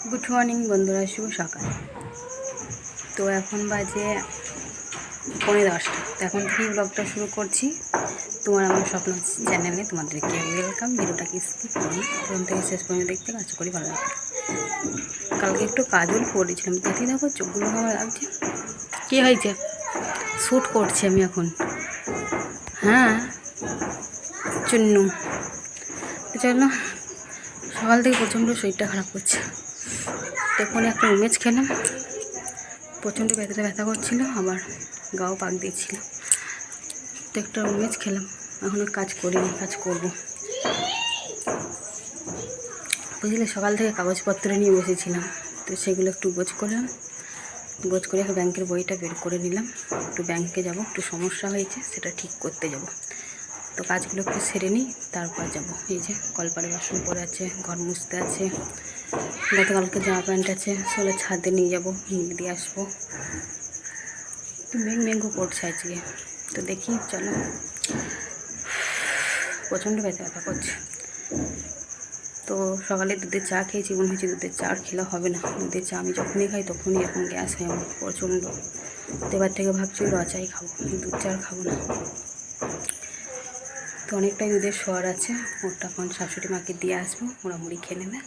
Good morning বন্ধুরা, শুভ সকাল। তো এখন বাজে 10:30। তো এখন থেকেই ব্লগটা শুরু করছি তোমার আমার স্বপ্ন চ্যানেলে। তোমাদেরকে ওয়েলকাম। ভিডিওটাকে স্কিপ করুন, প্রথম থেকে শেষ পর্যন্ত দেখতে আশা করি ভালো লাগবে। কালকে একটু কাজল পড়েছিলাম, তাতে দেখো চোখগুলো আমার লাগছে। কী হয়েছে? শ্যুট করছি আমি এখন। হ্যাঁ চুন্নু, চলো। সকাল থেকে প্রচণ্ড শরীরটা খারাপ করছে। তখন একটা উমেজ খেলাম, প্রচণ্ড ব্যথা করছিল, আবার গাও পাক দিয়েছিল। তো একটা উমেজ খেলাম, এখনও কাজ করিনি, কাজ করব বুঝলে। সকাল থেকে কাগজপত্র নিয়ে বসেছিলাম, তো সেগুলো একটু গোছ করলাম। গোছ করে ব্যাংকের বইটা বের করে নিলাম। একটু ব্যাংকে যাব, একটু সমস্যা হয়েছে, সেটা ঠিক করতে যাব। তো কাজগুলো একটু সেরে নিই, তারপর যাব। এই যে কলপারে বাসন পড়ে আছে, ঘর মুছতে আছে, গতকালকে জামা প্যান্ট আছে, সেগুলো ছাদে নিয়ে যাব, নিয়ে দিয়ে আসবো। মেঘও পড়ছে আজকে। তো দেখি, চলো। প্রচণ্ড ব্যথা করছে। তো সকালে দুধের চা খেয়েছি, মনে হচ্ছে দুধের চা আর খেলে হবে না। দুধের চা আমি যখনই খাই তখনই এরকম গ্যাস হয় আমার প্রচণ্ড। তো এবার থেকে ভাবছি র চাই খাবো, দুধ চা আর খাবো না। তো অনেকটাই দুধের শোয়ার আছে, ওটা এখন শাশুড়ি মাকে দিয়ে আসবো, ওরা মুড়ি খেয়ে নেবে।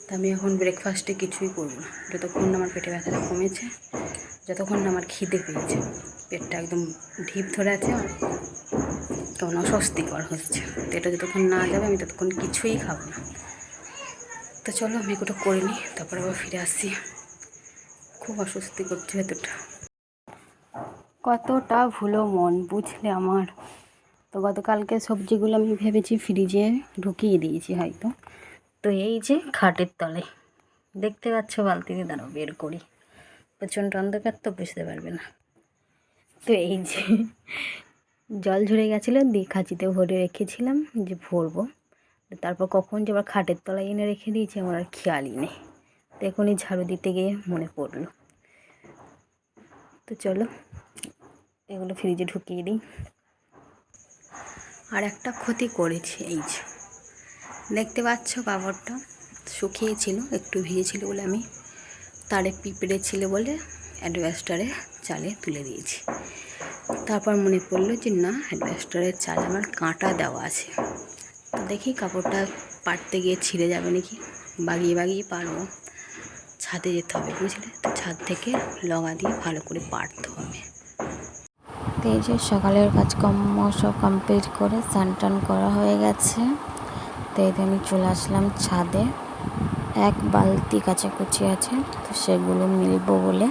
তা আমি এখন ব্রেকফাস্টে কিছুই করবো না, যতক্ষণ না আমার পেটে ব্যথাটা কমেছে, যতক্ষণ না আমার খিদে পেয়েছে। পেটটা একদম ঢিপ ধরে আছে, আর কেমন অস্বস্তিকর হচ্ছে। তো এটা যতক্ষণ না যাবে আমি ততক্ষণ কিছুই খাবো না। তো চলো আমি ওটা করে নিই, তারপর আবার ফিরে আসছি। খুব অস্বস্তি করছে ভেতরটা। কতটা ভুলো মন বুঝলে আমার। তো গতকালকে সবজিগুলো আমি ভেবেছি ফ্রিজে ঢুকিয়ে দিয়েছি হয়তো। তো এই যে খাটের তলে দেখতে পাচ্ছ, বালতিতে দাঁড়াও বের করি, প্রচণ্ড অন্ধকার তো বুঝতে পারবে না। তো এই যে জল ঝরে গেছিলো, দিয়ে খাঁচিতে ভরে রেখেছিলাম যে ভরবো। তারপর কখন যে আবার খাটের তলায় এনে রেখে দিয়েছি আমার আর খেয়ালই নেই। তো এখনই ঝাড়ু দিতে গিয়ে মনে পড়লো। তো চলো এগুলো ফ্রিজে ঢুকিয়ে দিই। আর একটা ক্ষতি করেছি, এই যে দেখতে পাচ্ছ কাপড়টা শুকিয়েছিল, একটু ভিজেছিল বলে আমি তারে পিঁপড়ে ছিল বলে অ্যাডভেস্টারে চালে তুলে দিয়েছি। তারপর মনে পড়লো যে না, অ্যাডভেস্টারের চালে আমার কাঁটা দেওয়া আছে। তো দেখি কাপড়টা পাড়তে গিয়ে ছিঁড়ে যাবে নাকি, বাগিয়ে পারবো। ছাদে যেতে হবে বুঝলে, তো ছাদ থেকে লগা দিয়ে ভালো করে পাড়তে হবে। তো এই যে সকালের কাজকর্ম সব কমপ্লিট করে স্নান টান করা হয়ে গেছে। তো এই আমি চলে আসলাম ছাদে। এক বালতি কাচাকুচি আছে, তো সেগুলো মিলবো বলে।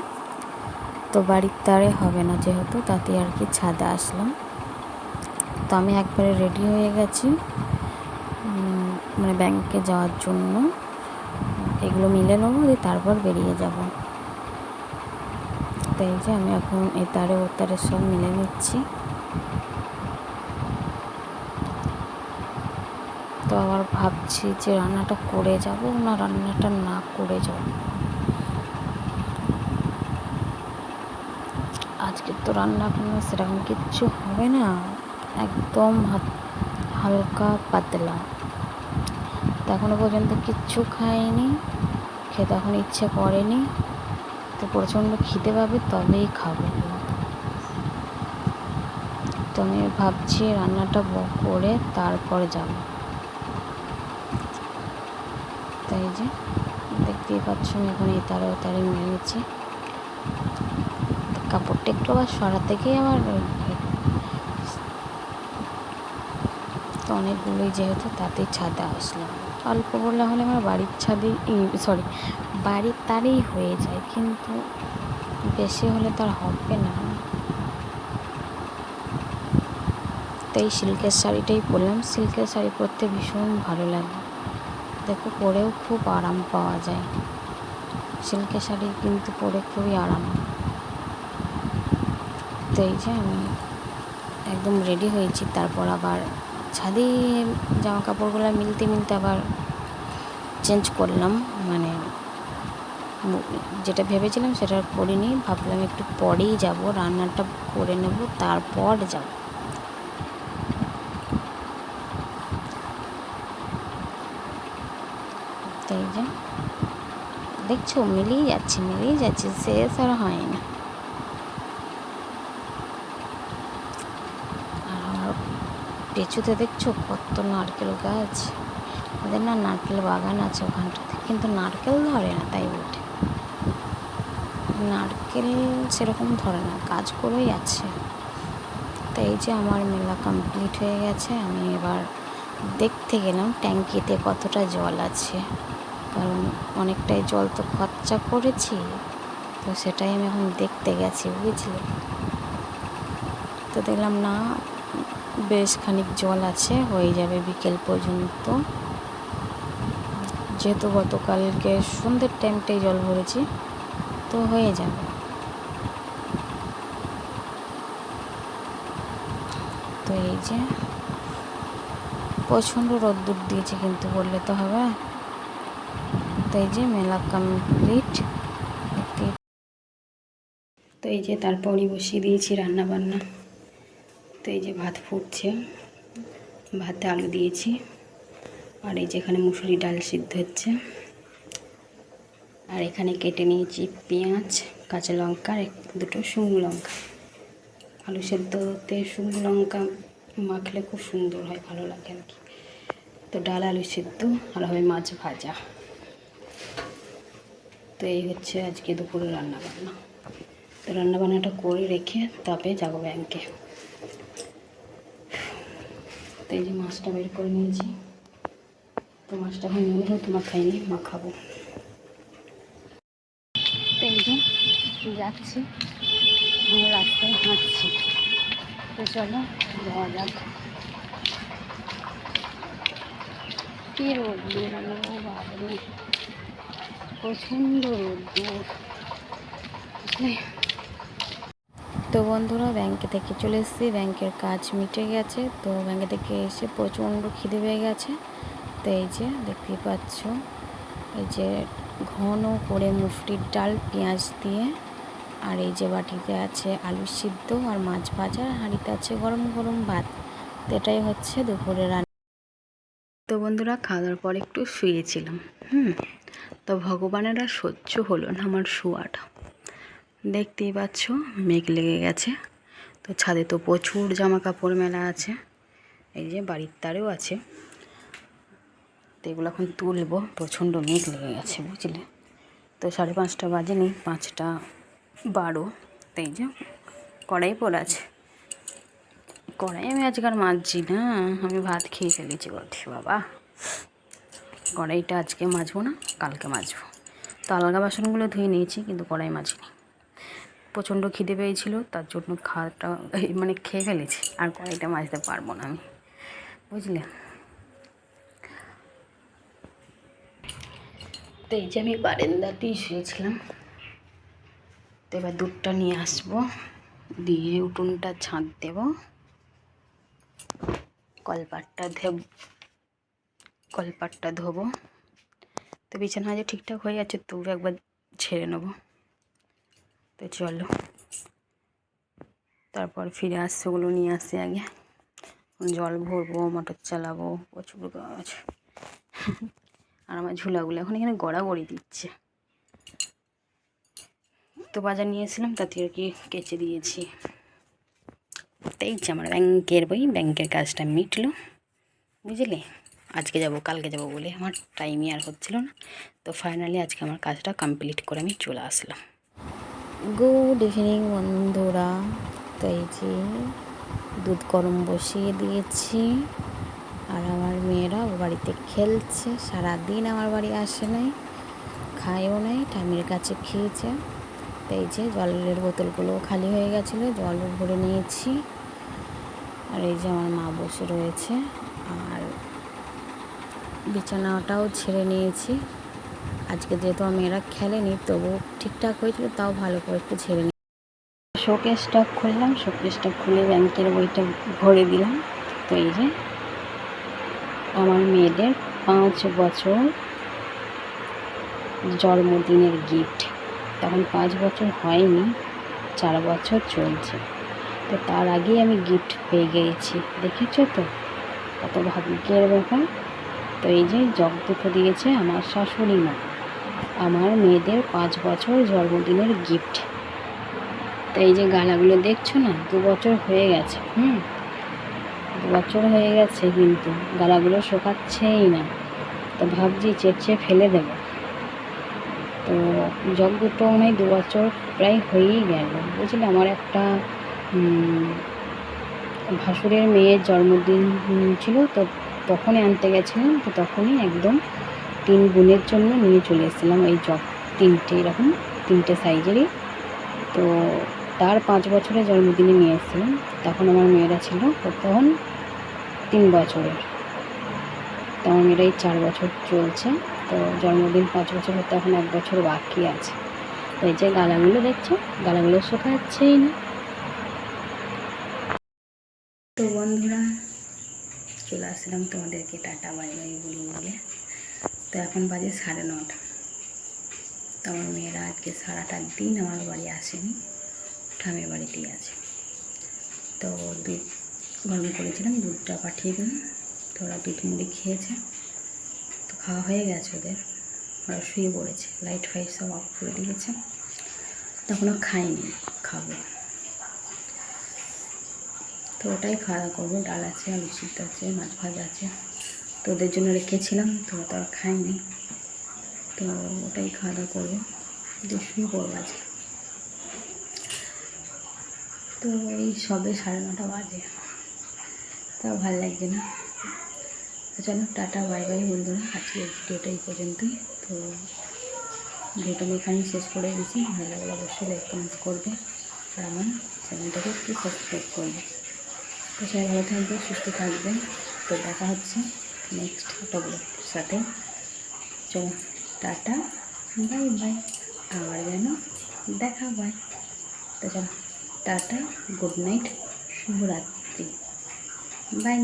তো বাড়ির তারে হবে না যেহেতু, তাতে আর কি ছাদে আসলাম। তো আমি একবারে রেডি হয়ে গেছি, মানে ব্যাংকে যাওয়ার জন্য। এগুলো মিলে নেবো, দিয়ে তারপর বেরিয়ে যাব। তো এই যে আমি এখন এ তারে ও তারে সব মিলে নিচ্ছি। তো আবার ভাবছি যে রান্নাটা করে যাব না রান্নাটা না করে যাব। আজকে তো রান্না বান্না সেরকম কিচ্ছু হবে না, একদম হালকা পাতলা। তো এখনও পর্যন্ত কিচ্ছু খাইনি, খেতে এখন ইচ্ছে করেনি। তো প্রচণ্ড খিদে পাবে তবেই খাবো। তো আমি ভাবছি রান্নাটা করে তারপরে যাব। তাই যে দেখতেই পাচ্ছ আমি এখন এই তারে ও তারে মিলে নিচ্ছি। কাপড়টা একটু আবার সরাতে গিয়ে আমার তো অনেকগুলোই যেহেতু, তাতেই ছাদে আসলাম। অল্প বললে হলে আমার বাড়ির ছাদেই, বাড়ির তারেই হয়ে যায়, কিন্তু বেশি হলে তো আর হবে না। তো এই সিল্কের শাড়িটাই পরলাম। সিল্কের শাড়ি পরতে ভীষণ ভালো লাগে, দেখো পরেও খুব আরাম পাওয়া যায়। সিল্কের শাড়ি কিন্তু পরে খুবই আরাম। তো এই যে আমি একদম রেডি হয়েছি, তারপর আবার ছাদে জামা কাপড়গুলো মিলতে আবার চেঞ্জ করলাম। মানে যেটা ভেবেছিলাম সেটা করিনি, ভাবলাম একটু পরেই যাব, রান্নাটা করে নেব তারপর যাব। তাই যে দেখছো মিলিয়ে যাচ্ছে, শেষ আর হয় না। আর পেছুতে দেখছো কত নারকেল গাছ, ওদের না নারকেল বাগান আছে ওখানটাতে, কিন্তু নারকেল ধরে না, তাই বটে নারকেল সেরকম ধরে না, কাজ করেই আছে। তো এই যে আমার মেলা কমপ্লিট হয়ে গেছে। আমি এবার দেখতে গেলাম ট্যাঙ্কিতে কতটা জল আছে, কারণ অনেকটাই জল তো খরচা করেছি, তো সেটাই আমি এখন দেখতে গেছি, বুঝলি। তো দেখলাম না, বেশ খানিক জল আছে, হয়ে যাবে বিকেল পর্যন্ত, যেহেতু গতকালকে সন্ধ্যের টাইমটাই জল ভরেছি, তো হয়ে যাবে। তো এই যে প্রচণ্ড রোদ্দুর দিয়েছে, কিন্তু বললে তো হবে। তো এই যে মেলা কমপ্লিট। তো এই যে তারপরই বসিয়ে দিয়েছি রান্না বান্না। তো এই যে ভাত ফুটছে, ভাতে আলু দিয়েছি, আর এই যে এখানে মুসুরি ডাল সিদ্ধ হচ্ছে, আর এখানে কেটে নিয়েছি পেঁয়াজ, কাঁচা লঙ্কা আর দুটো শুকনো লঙ্কা। আলু সেদ্ধতে শুকনো লঙ্কা মাখলে খুব সুন্দর হয়, ভালো লাগে আর কি। তো ডাল আলু সেদ্ধ আর হবে মাছ ভাজা। তো এই হচ্ছে আজকে দুপুরে রান্নাবান্না। তো রান্নাবান্নাটা করে রেখে তবে যাবো ব্যাংকে। তো এই যে মাছটা বের করে নিয়েছি, তো মাছটা এখন নেবো, তোমার খাইনি, মা খাবো। তো এই যে যাচ্ছি, আমরা রাস্তায় হাঁটছি। তো চলো যাওয়া যাক। কি রোদ্দুর, বাবরে প্রচণ্ড রোদ্দুর। তো বন্ধুরা, ব্যাংকে থেকে চলে এসেছি, ব্যাংকের কাজ মিটে গেছে। তো ব্যাংকে থেকে এসে প্রচণ্ড খিদে পেয়ে গেছে। তো এই যে দেখতেই পাচ্ছ, এই যে ঘন করে মুসুরির ডাল পেঁয়াজ দিয়ে, আর এই যে বাটিতে আছে আলু সিদ্ধ আর মাছ ভাজা, হাঁড়িতে আছে গরম গরম ভাত। তো এটাই হচ্ছে দুপুরে রান্না। তো বন্ধুরা, খাওয়া দাওয়ার পর একটু শুয়েছিলাম। তো ভগবানের আর সহ্য হলো না আমার শোয়াটা। দেখতেই পাচ্ছ মেঘ লেগে গেছে। তো ছাদে তো প্রচুর জামা কাপড় মেলা আছে, এই যে বাড়ির তারেও আছে। তো এগুলো এখন তুলবো, প্রচণ্ড মেঘ লেগে গেছে, বুঝলে। তো 5:30 বাজেনি, 5:12। তো এই যে কড়াই পড়ে আছে, কড়াই আমি আজকে আর মাজছি না, আমি ভাত খেয়ে ফেলেছি বটে বাবা। কড়াইটা আজকে মাজবো না, কালকে মাজবো। তো আলগা বাসনগুলো ধুয়ে নিয়েছি, কিন্তু কড়াই মাজিনি। প্রচণ্ড খিদে পেয়েছিল, তার জন্য খাওয়াটা মানে খেয়ে ফেলেছি, আর কড়াইটা মাজতে পারবো না আমি, বুঝলে। তো এই যে আমি বারান্দাতেই শুয়েছিলাম। তো এবার দুধটা নিয়ে আসবো, দিয়ে উঠোনটা ঝাঁট দেব, কলপাটটা ধোবো। তো বিছানা যে ঠিকঠাক হয়ে যাচ্ছে, তবু একবার ছেড়ে নেবো। তো চলো, তারপর ফিরে আসছে, ওগুলো নিয়ে আসছে আগে, জল ভরবো, মোটর চালাবো, প্রচুর গাছ। আর আমার ঝুলাগুলো এখন এখানে গড়াগড়ি দিচ্ছে। তো বাজার নিয়েছিলাম, তাতে আর কি কেচে দিয়েছি। দেখছি আমার ব্যাংকের বই, ব্যাংকের কাজটা মিটলো, বুঝলে। আজকে যাব কালকে যাব বলে আমার টাইমই আর হচ্ছিল না। তো ফাইনালি আজকে আমার কাজটা কমপ্লিট করে আমি চলে আসলাম। গুড ইভিনিং বন্ধুরা। তো এই যে দুধ গরম বসিয়ে দিয়েছি, আর আমার মেয়েরা বাড়িতে খেলছে। সারাদিন আমার বাড়ি আসে নাই, খায়ও নাই, ঠামির কাছে খেয়েছে। তো এই যে জলের বোতলগুলো খালি হয়ে গেছিলো, জলও ভরে নিয়েছি। আর এই যে আমার মা বসে রয়েছে, আর বিছানাটাও ছেড়ে নিয়েছি। আজকে যেহেতু আমার মেয়েরা খেলেনি, তবু ঠিকঠাক হয়েছিল, তাও ভালো করে একটু ছেড়ে নিই। শোকেসটা খুললাম, শোকেসটা খুলে ব্যাংকের বইটা ভরে দিলাম। তো এই যে আমার মেয়েদের 5 বছর জন্মদিনের গিফট, তখন 5 বছর হয়নি, 4 বছর চলছে। তো তার আগেই আমি গিফট পেয়ে গিয়েছি, দেখেছো তো কত ভাগ্যের ব্যাপার। তো এই যে জগ দুটো দিয়েছে আমার শাশুড়ি মা, আমার মেয়েদের 5 বছর জন্মদিনের গিফট। তো এই যে গালাগুলো দেখছো না, 2 বছর হয়ে গেছে। 2 বছর হয়ে গেছে, কিন্তু গালাগুলো শোকাচ্ছেই না। তো ভাবছি চেঁচে ফেলে দেব। তো যজ্ঞটা মনে হয় 2 বছর প্রায় হয়েই গেল। বুঝলে, আমার একটা ভাসুরের মেয়ের জন্মদিন ছিল, তো তখনই আনতে গেছিলাম। তো তখনই একদম 3 বোনের জন্য নিয়ে চলে এসেছিলাম এই জগ 3টে, এরকম 3টে সাইজেরই। তো তার 5 বছরের জন্মদিনে নিয়ে এসেছিলাম। তখন আমার মেয়েরা ছিল তখন 3 বছরের। তো আমার মেয়েরা এই 4 বছর চলছে। তো জন্মদিন 5 বছর হতে এখন 1 বছর বাকি আছে। তো এই যে গালাগুলো দেখছো, গালাগুলো শোকাচ্ছেই না। তো বন্ধুরা, চলে আসলাম তোমাদেরকে টাটা বাই বাই বলে। তো এখন বাজে 9:30। তো আমার মেয়েরা আজকে সারাটা দিন আমার বাড়ি আসেনি, ঠামের বাড়িতেই আছে। তো দুধ গরম করেছিলাম, দুধটা পাঠিয়ে দিলাম। তো ওরা দুধ মুড়ি খেয়েছে। তো খাওয়া হয়ে গেছে ওদের, ওরা শুয়ে পড়েছে, লাইট ফাইট সব অফ করে দিয়েছে। তখনও খাইনি, খাবো। তো ওটাই খাওয়া করবো। ডাল আছে, আলু সিদ্ধ আছে, মাছ ভাজা আছে। তো ওদের জন্য রেখেছিলাম, তো ওটা খাইনি। তো ওটাই খাওয়া দাওয়া করবো, দিয়ে শুয়ে পড়বো আজকে। তো এই সবে 9:30 বাজে, তাও ভালো লাগছে না। তো চলো টাটা বাই বাই বন্ধুরা, আজকে ভিডিওটা এই পর্যন্তই। তো ভিডিওটা আমি এখানেই শেষ করে দিচ্ছি। ভালো লাগলে অবশ্যই লাইক কমেন্ট করবে, আর আমার চ্যানেলটাকে একটু সাবস্ক্রাইব করবে। তো সবাই ভালো থাকবে, সুস্থ থাকবেন। তো দেখা হচ্ছে নেক্সট একটা ব্লগের সাথে। চলো টাটা বাই বাই, আবার যেন দেখা হয়। তো চলো টাটা, গুড নাইট, শুভরাত্রি, বাই।